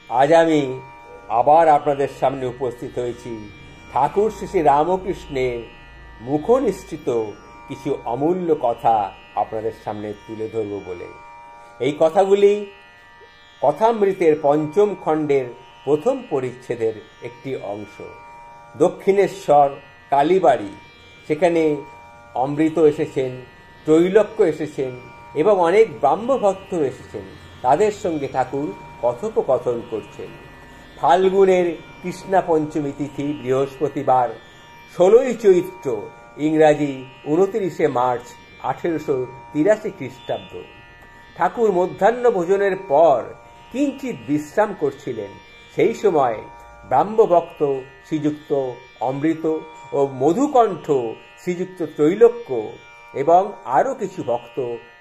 আজ আমি আবার আপনাদের সামনে উপস্থিত হয়েছি ঠাকুর শ্রী রামকৃষ্ণের মুখনিসৃত কিছু অমূল্য কথা আপনাদের সামনে তুলে ধরব বলে। এই কথাগুলি কথামৃতের পঞ্চম খণ্ডের প্রথম পরিচ্ছেদের একটি অংশ। দক্ষিণেশ্বর কালীবাড়ি, সেখানে অমৃত এসেছেন, ত্রৈলোক্য এসেছেন এবং অনেক ব্রাহ্মভক্ত এসেছেন। তাদের সঙ্গে ঠাকুর কথোপকথন করছেন। ফাল্গুনের কৃষ্ণা পঞ্চমী তিথি বৃহস্পতিবার, 16ই চৈত্র, ইংরাজি 29শে মার্চ 1883 খ্রিস্টাব্দ। ঠাকুর মধ্যাহ্ন ভোজনের পর কিঞ্চিৎ বিশ্রাম করছিলেন। সেই সময় ব্রাহ্মভক্ত শ্রীযুক্ত অমৃত ও মধুকণ্ঠ শ্রীযুক্ত ত্রৈলোক্য এবং আরও কিছু ভক্ত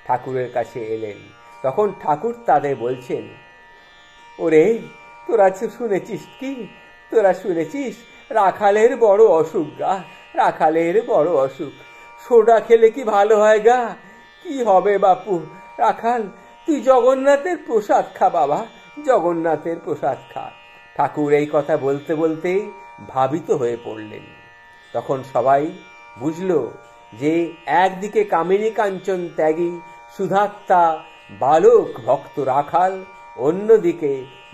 ঠাকুরের কাছে এলেন। তখন ঠাকুর তাদের বলছেন, ওরে তোরা শুনেছিস কি, তোরা শুনেছিস রাখালের বড় অসুখ গা, রাখালের বড় অসুখ। সোডা খেলে কি ভালো হয় গা? কি হবে বাপু, রাখাল তুই জগন্নাথের প্রসাদ খা বাবা, জগন্নাথের প্রসাদ খা। ঠাকুর এই কথা বলতে বলতে ভাবিত হয়ে পড়লেন। তখন সবাই বুঝল যে একদিকে কামিনী কাঞ্চন ত্যাগী সুধাত্মা বালক ভক্ত রাখাল, অন্যদিকে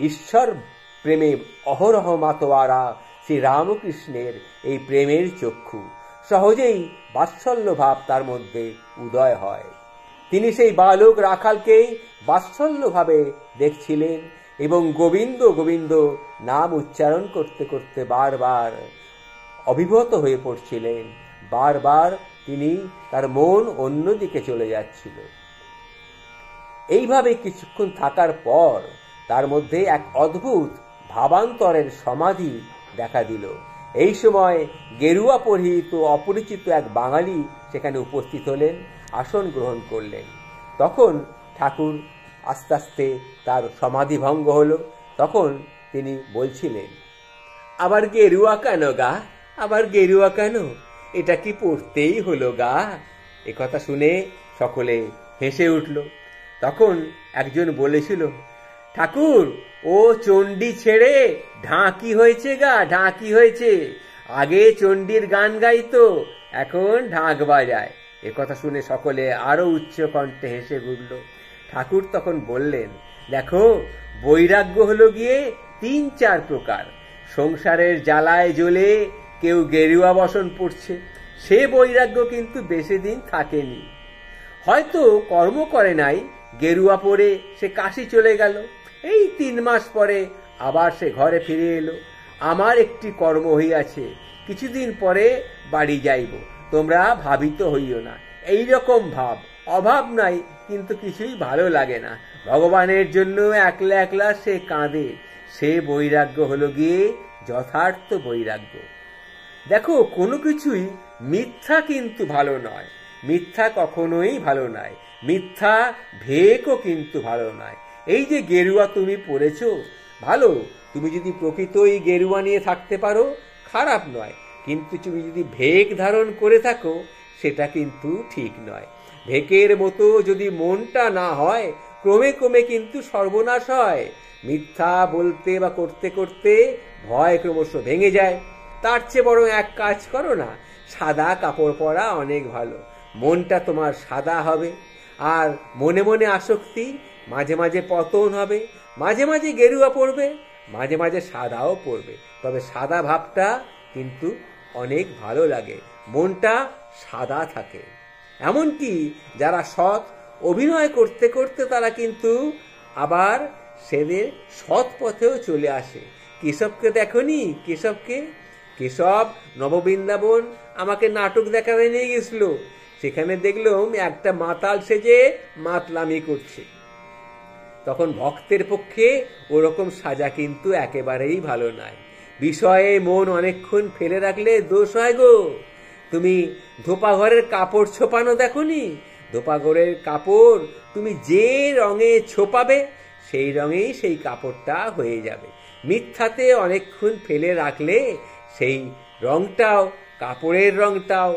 ঈশ্বর প্রেমে অহরহ মাতোয়ারা শ্রী রামকৃষ্ণের এই প্রেমের চক্ষু। সহজেই বাৎসল্য ভাব তার মধ্যে উদয় হয়। তিনি সেই বালক রাখালকেই বাৎসল্যভাবে দেখছিলেন এবং গোবিন্দ গোবিন্দ নাম উচ্চারণ করতে করতে বারবার অভিভূত হয়ে পড়ছিলেন। বারবার তিনি তার মন অন্যদিকে চলে যাচ্ছিল। এইভাবে কিছুক্ষণ থাকার পর তার মধ্যে এক অদ্ভুত ভাবান্তরের সমাধি দেখা দিল। এই সময় গেরুয়া পরিহিত অপরিচিত এক বাঙালি সেখানে উপস্থিত হলেন, আসন গ্রহণ করলেন। তখন ঠাকুর আস্তে আস্তে তার সমাধি ভঙ্গ হলো। তখন তিনি বলছিলেন, আবার গেরুয়া কেন গা, আবার গেরুয়া কেন, এটা কি পড়তেই হলো গা? একথা শুনে সকলে হেসে উঠল। তখন একজন বলেছিল, ঠাকুর ও চণ্ডী ছেড়ে ঢাকি হয়েছে গা, ঢাকি হয়েছে। আগে চণ্ডীর গান গাইতো, এখন ঢাক বাজায়। একথা শুনে সকলে আরো উচ্চ কণ্ঠে হেসে উঠল। ঠাকুর তখন বললেন, দেখো বৈরাগ্য হলো গিয়ে 3-4 প্রকার। সংসারের জ্বালায় জ্বলে কেউ গেরুয়া বসন পড়ছে, সে বৈরাগ্য কিন্তু বেশি দিন থাকেনি। হয়তো কর্ম করে নাই, গেরুয়া পরে সে কাশি চলে গেল, এই 3 মাস পরে আবার সে ঘরে ফিরে এলো। আমার একটি কর্ম হইয়াছে, কিছুদিন পরে বাড়ি যাইব, তোমরা ভাবিত হইও না। এই রকম ভাব, অভাব নাই কিন্তু কিছুই ভালো লাগে না। ভগবানের জন্য একলা একলা সে কাঁদে, সে বৈরাগ্য হলো গিয়ে যথার্থ বৈরাগ্য। দেখো কোনো কিছুই মিথ্যা কিন্তু ভালো নয়, মিথ্যা কখনোই ভালো নয়, মিথ্যা ভেকও কিন্তু ভালো নয়। এই যে গেরুয়া তুমি পরেছ ভালো, তুমি যদি প্রকৃতই গেরুয়া নিয়ে থাকতে পারো খারাপ নয়, কিন্তু তুমি যদি ভেক ধারণ করে থাকো সেটা কিন্তু ঠিক নয়। ভেকের মতো যদি মনটা না হয়, ক্রমে ক্রমে কিন্তু সর্বনাশ হয়। মিথ্যা বলতে বা করতে করতে ভয় ক্রমশ ভেঙে যায়। তার চেয়ে বরং এক কাজ করো না, সাদা কাপড় পরা অনেক ভালো। মনটা তোমার সাদা হবে, আর মনে মনে আসক্তি, মাঝে মাঝে পতন হবে, মাঝে মাঝে গেরুয়া পড়বে, মাঝে মাঝে সাদাও পড়বে। তবে সাদা ভাবটা কিন্তু অনেক ভালো লাগে, মনটা সাদা থাকে। এমনকি যারা সৎ অভিনয় করতে করতে তারা কিন্তু আবার সেদের সৎ পথেও চলে আসে। কেশবকে দেখনি, কেশবকে, কেশব নববৃন্দাবন আমাকে নাটক দেখাতে নিয়ে গেছিল, সেখানে দেখলাম একটা মাতাল সেজে মাতলামি করছে। তখন ভক্তের পক্ষে ওরকম সাজা কিন্তু একেবারেই ভালো নয়। বিষয়ে মন অনেকক্ষণ ফেলে রাখলে দোষ হয় গো। তুমি ধোপাঘরের কাপড় ছোপানো দেখনি, ধোপাঘরের কাপড় তুমি যে রঙে ছোপাবে সেই রঙেই সেই কাপড়টা হয়ে যাবে। মিথ্যাতে অনেকক্ষণ ফেলে রাখলে সেই রংটাও, কাপড়ের রংটাও